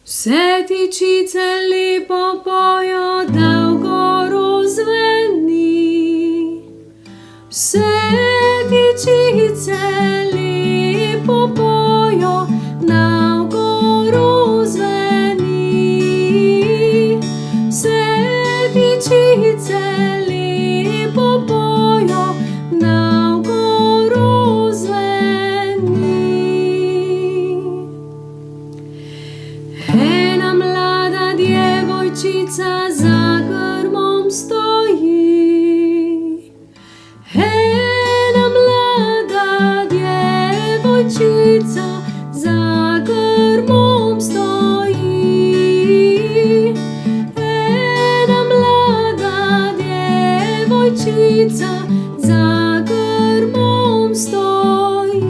Vse tičice lepo pojo, dolgo rozveni. Vse tičice lepo pojo, dolgo rozveni. Vse tičice lepo pojo, dolgo rozveni. Ena mlada djevojčica za grmom stoji. Ena mlada djevojčica za grmom stoji. Ena mlada djevojčica za grmom stoji.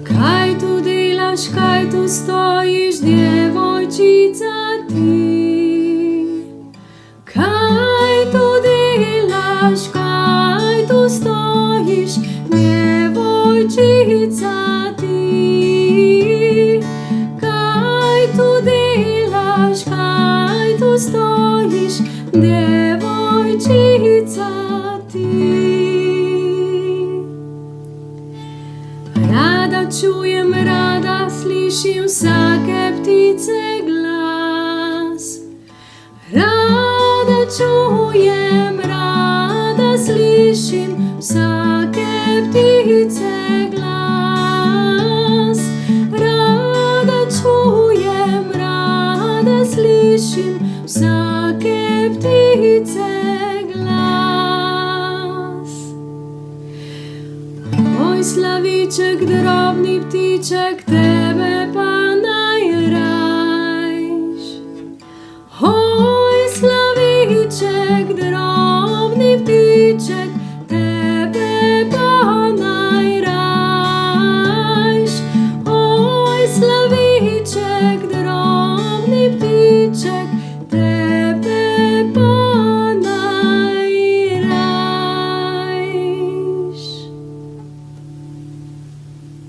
Kaj tu delaš, kaj tu stojiš, djevojčica ti? Kaj tu delaš, kaj tu stojiš, djevojčica ti? Kaj tu delaš, kaj tu stojiš, djevojčica ti? Rada čujem, rada slišim vsake ptice glas. Rada čujem, rada slišim vsake ptice glas. Rada čujem, rada slišim vsake ptice glas. Moj slaviček, drobni ptiček, te